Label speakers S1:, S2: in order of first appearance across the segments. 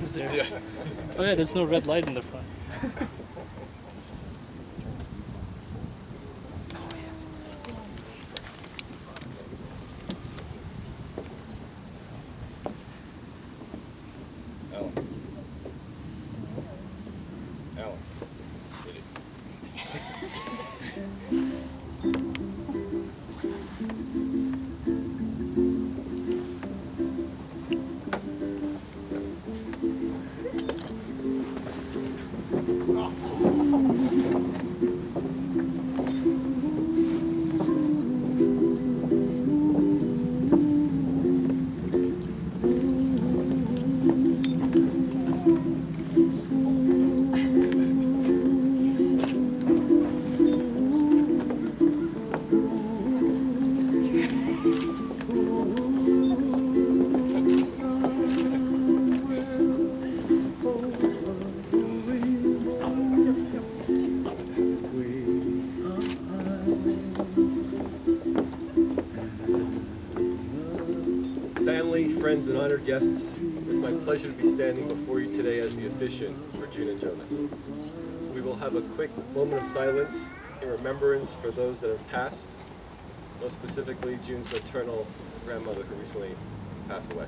S1: Is there? Yeah. Oh yeah, there's no red light in the front.
S2: Alan. Alan. Ready. Family, friends, and honored guests, it's my pleasure to be standing before you today as the officiant for June and Jonas. We will have a quick moment of silence in remembrance for those that have passed, most specifically June's maternal grandmother who recently passed away.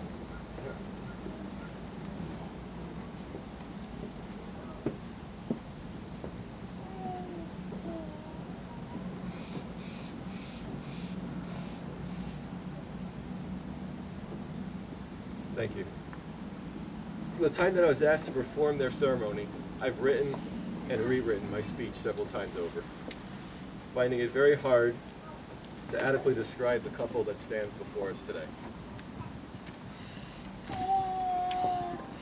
S2: Thank you. From the time that I was asked to perform their ceremony, I've written and rewritten my speech several times over, finding it very hard to adequately describe the couple that stands before us today.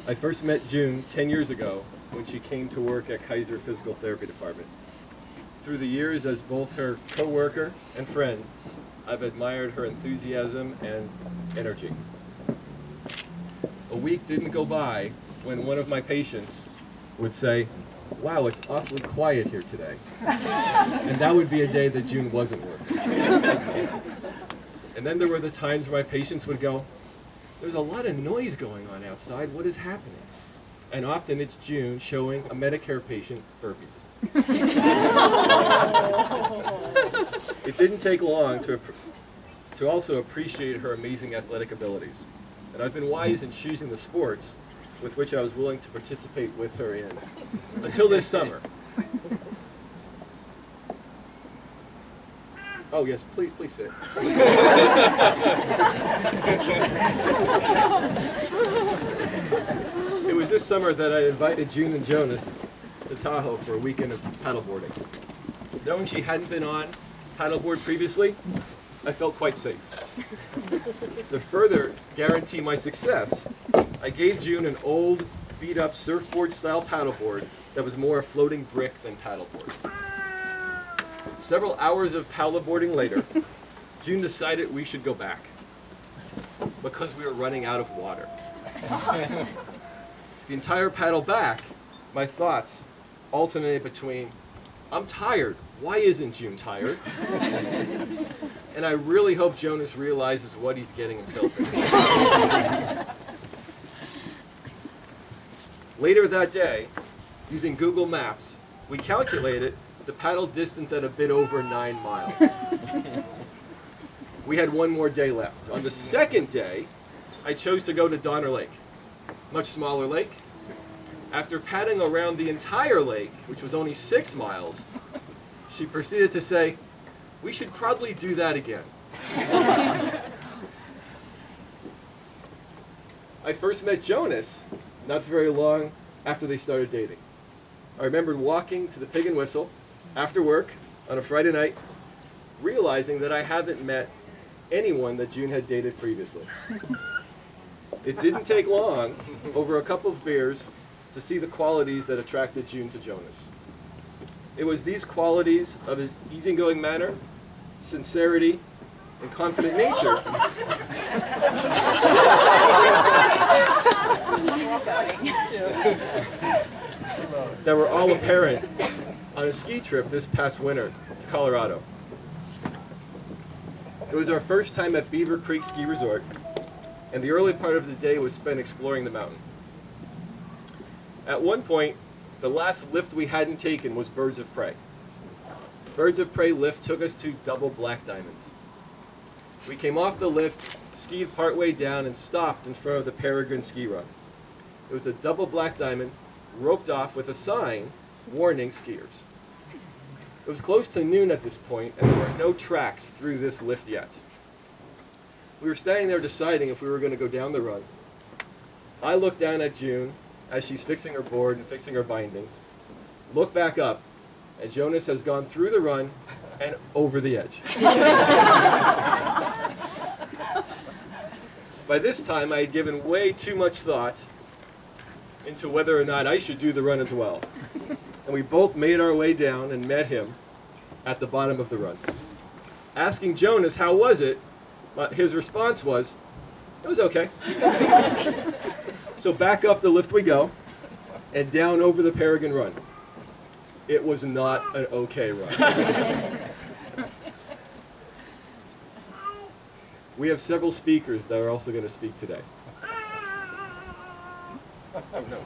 S2: I first met June 10 years ago when she came to work at Kaiser Physical Therapy Department. Through the years as both her co-worker and friend, I've admired her enthusiasm and energy. A week didn't go by when one of my patients would say, "Wow, it's awfully quiet here today." And that would be a day that June wasn't working. And then there were the times where my patients would go, "There's a lot of noise going on outside. What is happening?" And often it's June showing a Medicare patient burpees. It didn't take long to also appreciate her amazing athletic abilities. And I've been wise in choosing the sports with which I was willing to participate with her in, until this summer. Oh yes, please sit. It was this summer that I invited June and Jonas to Tahoe for a weekend of paddleboarding. Knowing she hadn't been on paddleboard previously, I felt quite safe. To further guarantee my success, I gave June an old, beat-up surfboard-style paddleboard that was more a floating brick than paddleboard. Several hours of paddleboarding later, June decided we should go back because we were running out of water. The entire paddle back, my thoughts alternated between, I'm tired. Why isn't June tired? And I really hope Jonas realizes what he's getting himself into. Later that day, using Google Maps, we calculated the paddle distance at a bit over 9 miles. We had one more day left. On the second day, I chose to go to Donner Lake, much smaller lake. After paddling around the entire lake, which was only 6 miles, she proceeded to say, "We should probably do that again." I first met Jonas not very long after they started dating. I remembered walking to the Pig and Whistle after work on a Friday night, realizing that I haven't met anyone that June had dated previously. It didn't take long, over a couple of beers, to see the qualities that attracted June to Jonas. It was these qualities of his easygoing manner, sincerity, and confident nature that were all apparent on a ski trip this past winter to Colorado. It was our first time at Beaver Creek Ski Resort, and the early part of the day was spent exploring the mountain. At one point, the last lift we hadn't taken was Birds of Prey. Birds of Prey lift took us to Double Black Diamonds. We came off the lift, skied partway down, and stopped in front of the Peregrine ski run. It was a double black diamond, roped off with a sign warning skiers. It was close to noon at this point, and there were no tracks through this lift yet. We were standing there deciding if we were going to go down the run. I looked down at June as she's fixing her board and fixing her bindings, look back up, and Jonas has gone through the run and over the edge. By this time, I had given way too much thought into whether or not I should do the run as well. And we both made our way down and met him at the bottom of the run. Asking Jonas, how was it? His response was, it was okay. So back up the lift we go, and down over the Peregrine run. It was not an okay run. We have several speakers that are also going to speak today. Oh, no.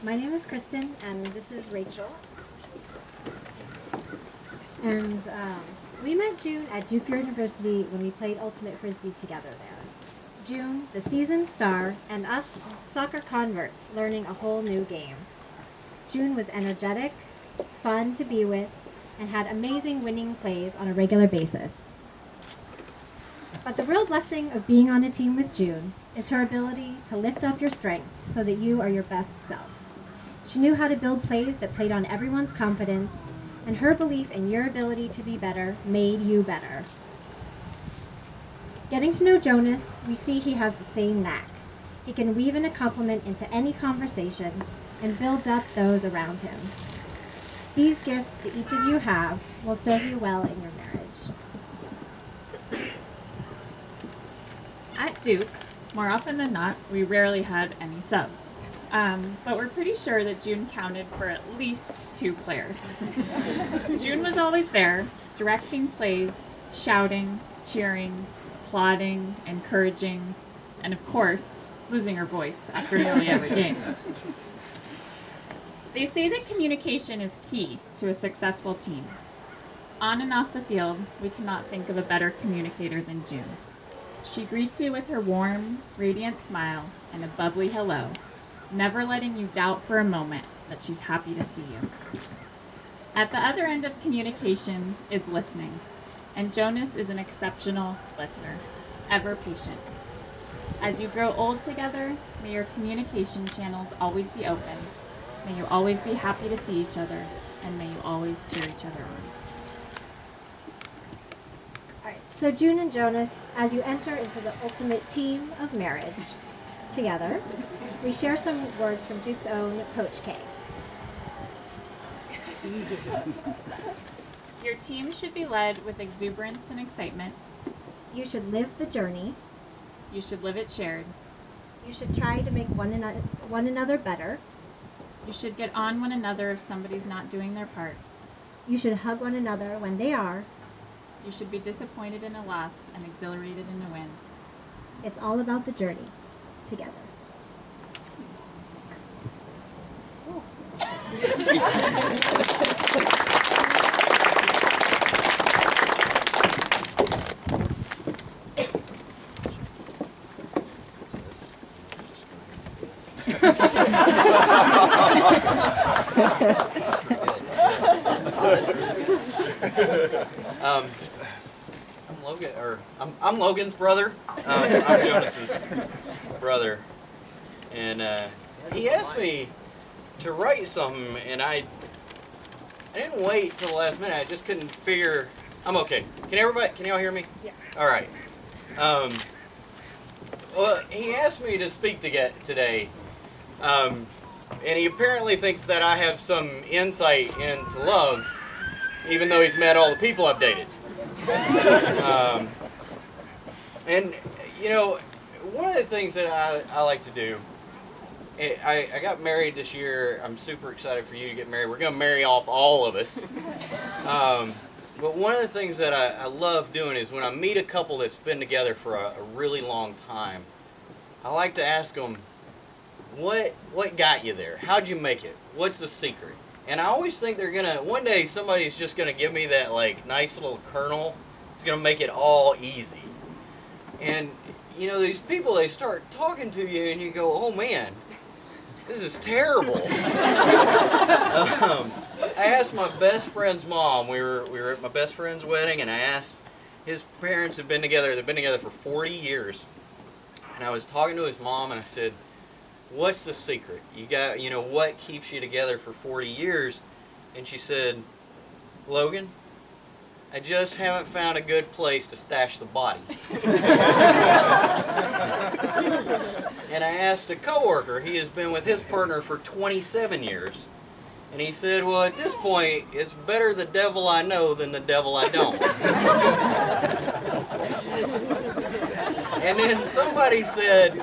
S3: My name is Kristen, and this is Rachel. And we met June at Duke University when we played Ultimate Frisbee together there. June, the seasoned star, and us soccer converts learning a whole new game. June was energetic, fun to be with, and had amazing winning plays on a regular basis. But the real blessing of being on a team with June is her ability to lift up your strengths so that you are your best self. She knew how to build plays that played on everyone's confidence, and her belief in your ability to be better made you better. Getting to know Jonas, we see he has the same knack. He can weave in a compliment into any conversation and builds up those around him. These gifts that each of you have will serve you well in your marriage.
S4: At Duke, more often than not, we rarely had any subs. But we're pretty sure that June counted for at least 2 players. June was always there, directing plays, shouting, cheering, applauding, encouraging, and of course, losing her voice after nearly every game. They say that communication is key to a successful team. On and off the field, we cannot think of a better communicator than June. She greets you with her warm, radiant smile and a bubbly hello, never letting you doubt for a moment that she's happy to see you. At the other end of communication is listening, and Jonas is an exceptional listener, ever patient. As you grow old together, may your communication channels always be open, may you always be happy to see each other, and may you always cheer each other on.
S3: So June and Jonas, as you enter into the ultimate team of marriage together, we share some words from Duke's own Coach K.
S4: Your team should be led with exuberance and excitement.
S3: You should live the journey.
S4: You should live it shared.
S3: You should try to make one another better.
S4: You should get on one another if somebody's not doing their part.
S3: You should hug one another when they are.
S4: You should be disappointed in a loss and exhilarated in a win.
S3: It's all about the journey together.
S5: I'm Logan, or I'm Logan's brother. I'm Jonas's brother, and he asked me to write something, and I didn't wait till the last minute. I just couldn't figure. I'm okay. Can y'all hear me?
S4: Yeah.
S5: All right. Well, he asked me to speak today, and he apparently thinks that I have some insight into love, even though he's met all the people I've dated. And you know, one of the things that I like to do, I got married this year. I'm super excited for you to get married. We're going to marry off all of us. But one of the things that I love doing is when I meet a couple that's been together for a really long time, I like to ask them, what got you there? How'd you make it? What's the secret? And I always think they're going to, one day somebody's just going to give me that like nice little kernel. It's going to make it all easy. And you know, these people, they start talking to you and you go, oh man, this is terrible. I asked my best friend's mom, we were at my best friend's wedding, and I asked, his parents have been together, they've been together for 40 years. And I was talking to his mom and I said, what's the secret? You know, what keeps you together for 40 years? And she said, Logan, I just haven't found a good place to stash the body. And I asked a coworker, he has been with his partner for 27 years. And he said, well, at this point, it's better the devil I know than the devil I don't. And then somebody said,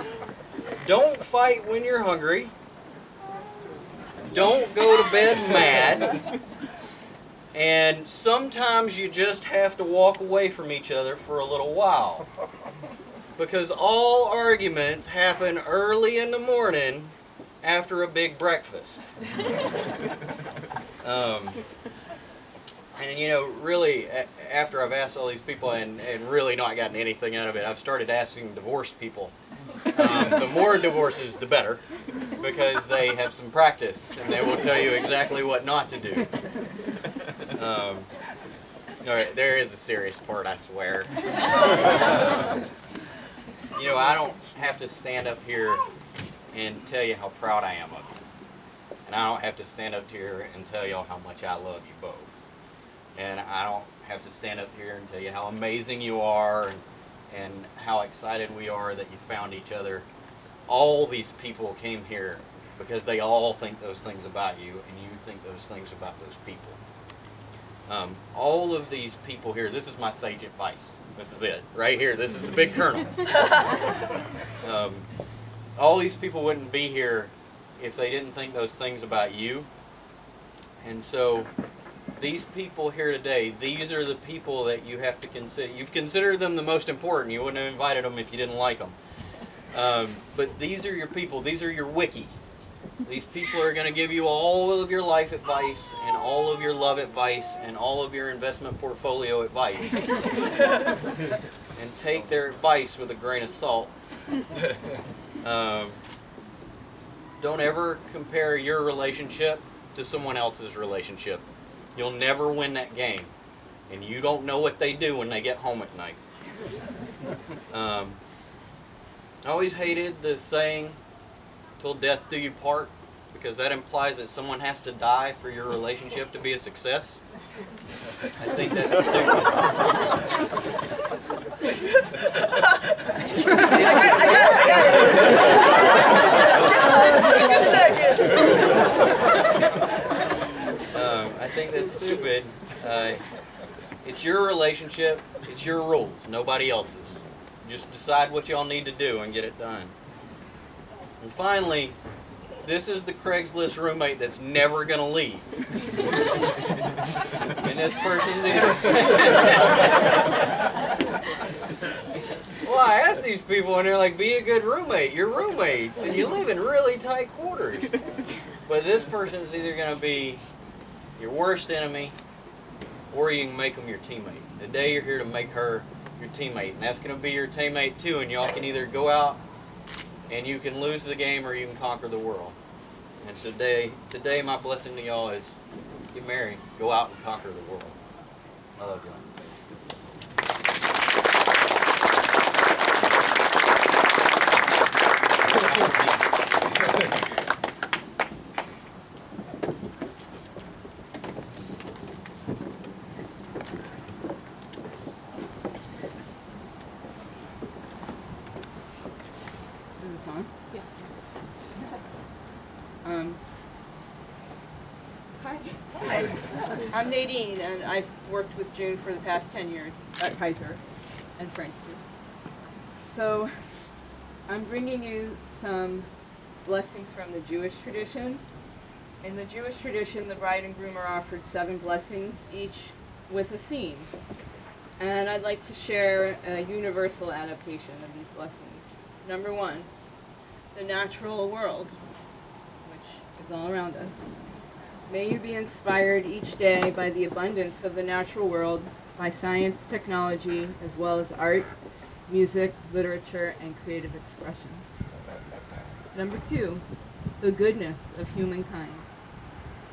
S5: don't fight when you're hungry. Don't go to bed mad. And sometimes you just have to walk away from each other for a little while. Because all arguments happen early in the morning after a big breakfast. And you know, really, after I've asked all these people and really not gotten anything out of it, I've started asking divorced people. The more divorces, the better, because they have some practice and they will tell you exactly what not to do. All right, there is a serious part, I swear. You know, I don't have to stand up here and tell you how proud I am of you. And I don't have to stand up here and tell y'all how much I love you both. And I don't have to stand up here and tell you how amazing you are and how excited we are that you found each other. All these people came here because they all think those things about you, and you think those things about those people. All of these people here, this is my sage advice. This is it, right here. This is the big kernel. All these people wouldn't be here if they didn't think those things about you. And so these people here today, these are the people that you have to consider. You've considered them the most important. You wouldn't have invited them if you didn't like them. But these are your people. These are your wiki. These people are going to give you all of your life advice and all of your love advice and all of your investment portfolio advice. And take their advice with a grain of salt. Don't ever compare your relationship to someone else's relationship. You'll never win that game. And you don't know what they do when they get home at night. I always hated the saying, till death do you part, because that implies that someone has to die for your relationship to be a success. I think that's stupid. I think that's stupid. Uh, it's your relationship. It's your rules. Nobody else's. Just decide what y'all need to do and get it done. And finally, this is the Craigslist roommate that's never going to leave. And this person's Well, I asked these people, and they're like, be a good roommate. You're roommates, and you live in really tight quarters. But this person's either going to be your worst enemy, or you can make them your teammate. Today, you're here to make her your teammate, and that's going to be your teammate too, and y'all can either go out and you can lose the game, or you can conquer the world. And today my blessing to y'all is get married, go out and conquer the world. I love y'all.
S6: Is this on?
S1: Yeah.
S6: Hi. Hi. I'm Nadine, and I've worked with June for the past 10 years at Kaiser, and Frank too. So, I'm bringing you some blessings from the Jewish tradition. In the Jewish tradition, the bride and groom are offered 7 blessings, each with a theme. And I'd like to share a universal adaptation of these blessings. Number 1, the natural world, which is all around us. May you be inspired each day by the abundance of the natural world, by science, technology, as well as art, music, literature, and creative expression. Number 2, the goodness of humankind.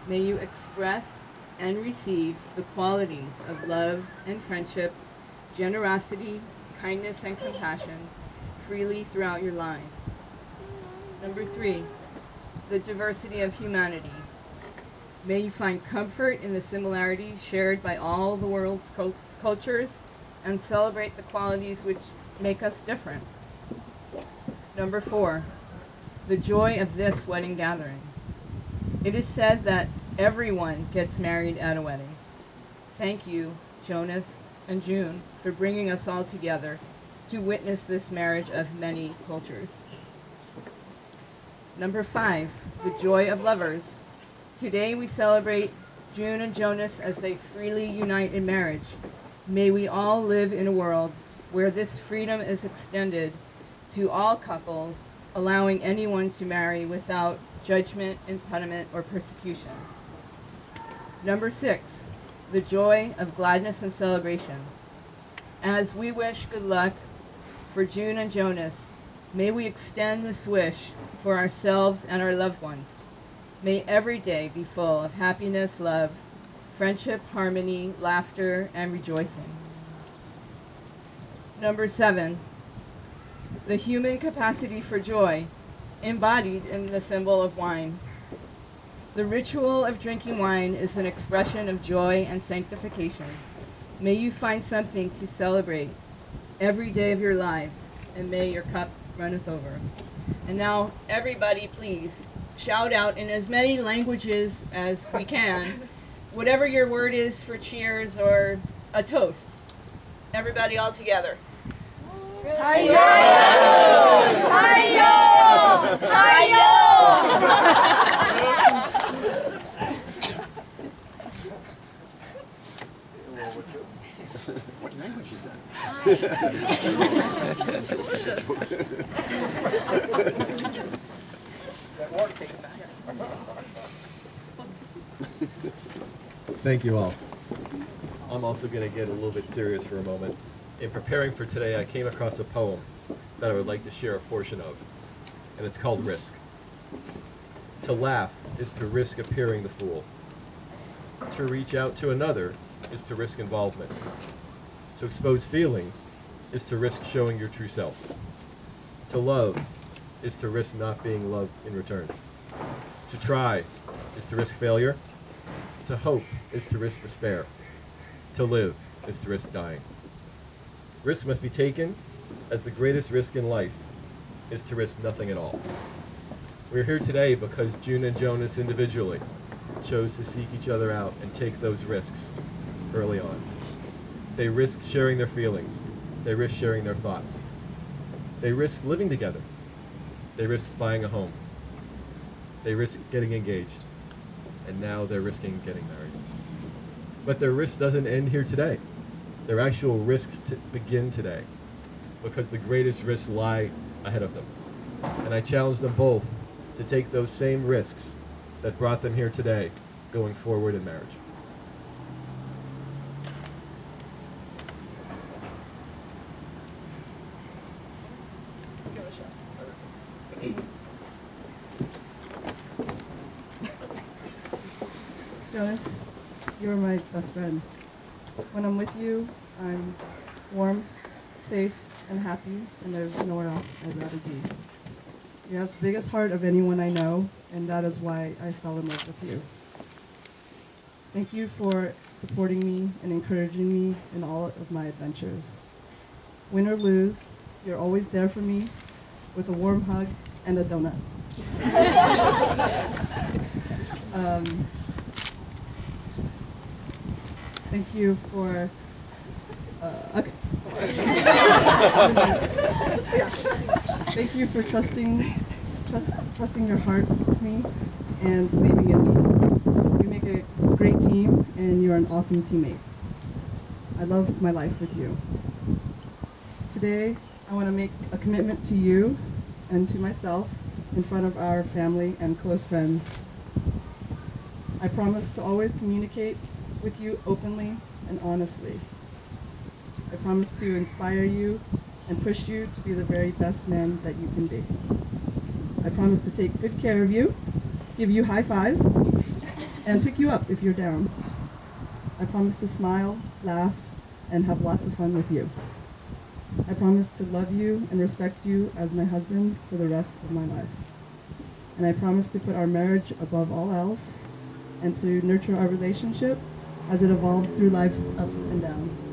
S6: May you express and receive the qualities of love and friendship, generosity, kindness, and compassion freely throughout your lives. Number 3, the diversity of humanity. May you find comfort in the similarities shared by all the world's cultures and celebrate the qualities which make us different. Number 4, the joy of this wedding gathering. It is said that everyone gets married at a wedding. Thank you, Jonas and June, for bringing us all together to witness this marriage of many cultures. Number 5, the joy of lovers. Today we celebrate June and Jonas as they freely unite in marriage. May we all live in a world where this freedom is extended to all couples, allowing anyone to marry without judgment, impediment, or persecution. Number 6, the joy of gladness and celebration. As we wish good luck for June and Jonas, may we extend this wish for ourselves and our loved ones. May every day be full of happiness, love, friendship, harmony, laughter, and rejoicing. Number 7, the human capacity for joy, embodied in the symbol of wine. The ritual of drinking wine is an expression of joy and sanctification. May you find something to celebrate every day of your lives, and may your cup runneth over. And now, everybody, please shout out in as many languages as we can, whatever your word is for cheers or a toast. Everybody all together. Tayo! Tayo! Tayo!
S7: What language is that?
S6: It's delicious.
S2: Thank you all. I'm also going to get a little bit serious for a moment. In preparing for today, I came across a poem that I would like to share a portion of, and it's called Risk. To laugh is to risk appearing the fool. To reach out to another is to risk involvement. To expose feelings is to risk showing your true self. To love is to risk not being loved in return. To try is to risk failure. To hope is to risk despair. To live is to risk dying. Risk must be taken, as the greatest risk in life is to risk nothing at all. We're here today because June and Jonas individually chose to seek each other out and take those risks. early on. They risk sharing their feelings. They risk sharing their thoughts. They risk living together. They risk buying a home. They risk getting engaged. And now they're risking getting married. But their risk doesn't end here today. Their actual risks begin today, because the greatest risks lie ahead of them. And I challenge them both to take those same risks that brought them here today going forward in marriage.
S7: Jonas, you're my best friend. When I'm with you, I'm warm, safe, and happy, and there's nowhere else I'd rather be. You have the biggest heart of anyone I know, and that is why I fell in love with you. Thank you for supporting me and encouraging me in all of my adventures. Win or lose, you're always there for me with a warm hug and a donut. Thank you for, okay. Thank you for trusting your heart with me and believing in me. We make a great team, and you're an awesome teammate. I love my life with you. Today, I want to make a commitment to you and to myself in front of our family and close friends. I promise to always communicate with you openly and honestly. I promise to inspire you and push you to be the very best man that you can be. I promise to take good care of you, give you high fives, and pick you up if you're down. I promise to smile, laugh, and have lots of fun with you. I promise to love you and respect you as my husband for the rest of my life. And I promise to put our marriage above all else and to nurture our relationship as it evolves through life's ups and downs.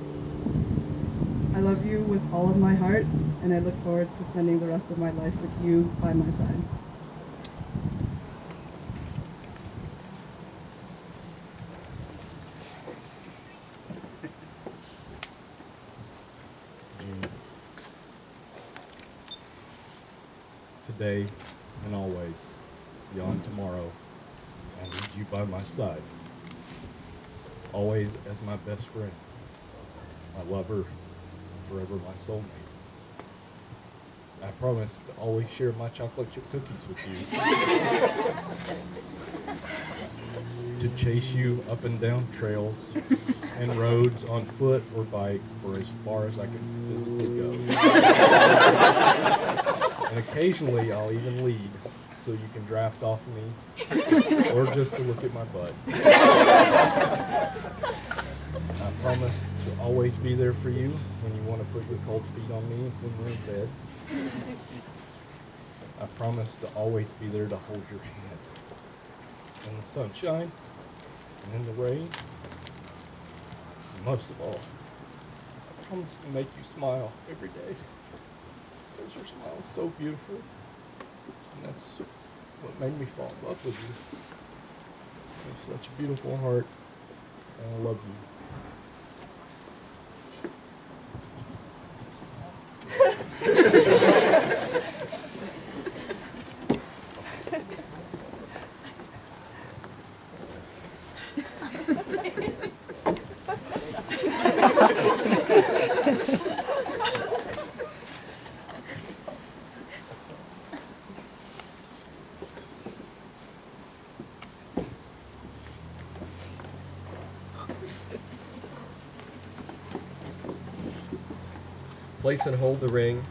S7: I love you with all of my heart, and I look forward to spending the rest of my life with you by my side.
S8: Today and always, beyond tomorrow, I need you by my side, always as my best friend, my lover, forever my soulmate. I promise to always share my chocolate chip cookies with you, to chase you up and down trails and roads on foot or bike for as far as I can physically go. And occasionally I'll even lead so you can draft off me or just to look at my butt. I promise to always be there for you when you want to put your cold feet on me when we're in bed. I promise to always be there to hold your hand in the sunshine and in the rain. And most of all, I promise to make you smile every day, because your smile is so beautiful, and that's what made me fall in love with you. You have such a beautiful heart, and I love you.
S2: Place and hold the ring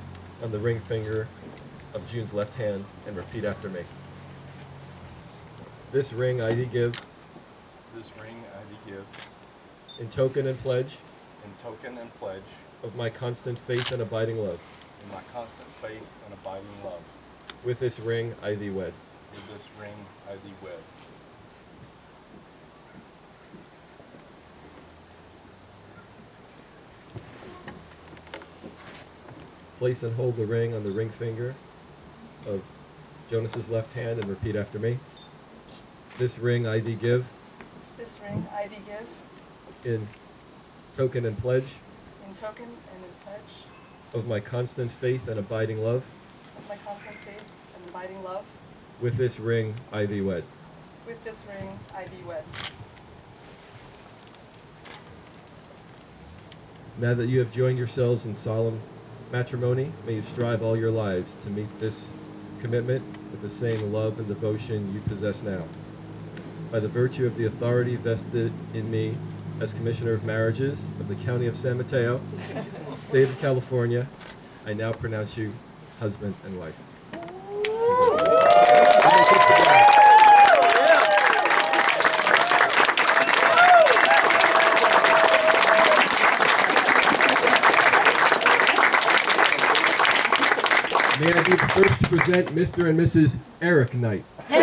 S2: on the ring finger of June's left hand and repeat after me. This ring I thee give,
S8: This ring I thee give,
S2: in token and pledge
S8: in token and pledge
S2: of my constant faith and abiding love.
S8: in my constant faith and abiding love.
S2: With this ring I thee wed.
S8: With this ring I thee wed.
S2: Place and hold the ring on the ring finger of Jonas's left hand and repeat after me. This ring I thee give,
S7: This ring I thee give,
S2: in token and pledge
S9: in token and in pledge
S2: of my constant faith and abiding love.
S9: of my constant faith and abiding love.
S2: With this ring I thee wed.
S9: With this ring I thee wed.
S2: Now that you have joined yourselves in solemn matrimony, may you strive all your lives to meet this commitment with the same love and devotion you possess now. By the virtue of the authority vested in me as Commissioner of Marriages of the County of San Mateo, State of California, I now pronounce you husband and wife. May I be the first to present Mr. and Mrs. Eric Knight.
S9: We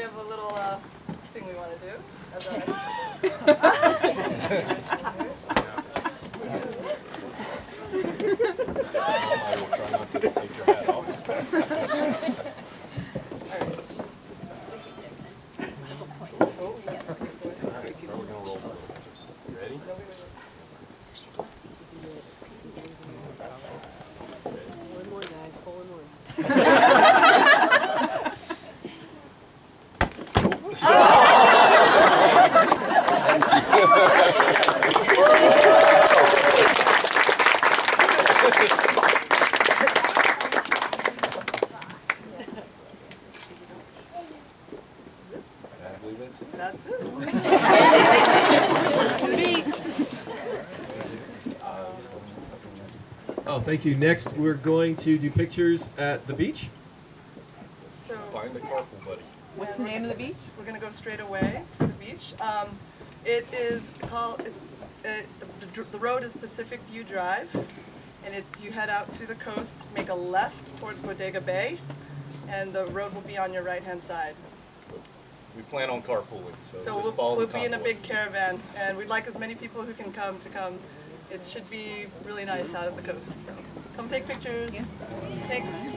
S9: have a little thing we want to do. As That's it.
S2: Oh, thank you. Next, we're going to do pictures at the beach.
S9: So
S8: Find the carpool buddy.
S6: What's the name of the beach?
S9: we're gonna go straight away to the beach. It is called. The road is Pacific View Drive, and you head out to the coast, make a left towards Bodega Bay, and the road will be on your right-hand side.
S8: We plan on carpooling, so
S9: So
S8: just follow
S9: we'll
S8: the
S9: be in a
S8: convoy.
S9: big caravan, and we'd like as many people who can come to come. It should be really nice out at the coast, so come take pictures. Thanks.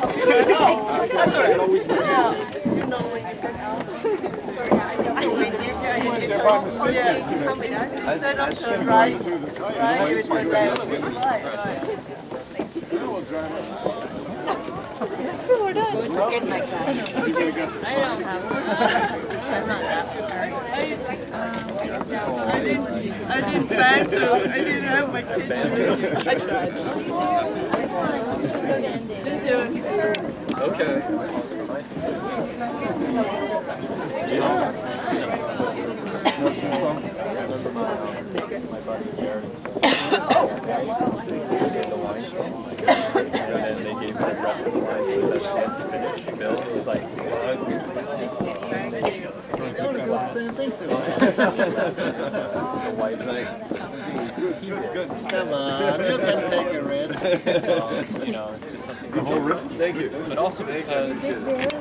S9: That's all right. Yeah. You know when you get out. Yeah. Instead of to right, you would go left. I didn't plan to. I didn't have my kitchen. I tried. Didn't do it.
S2: Okay.
S10: Come on, you can take a risk.
S1: You know, it's just something.
S2: Thank you.
S1: But also because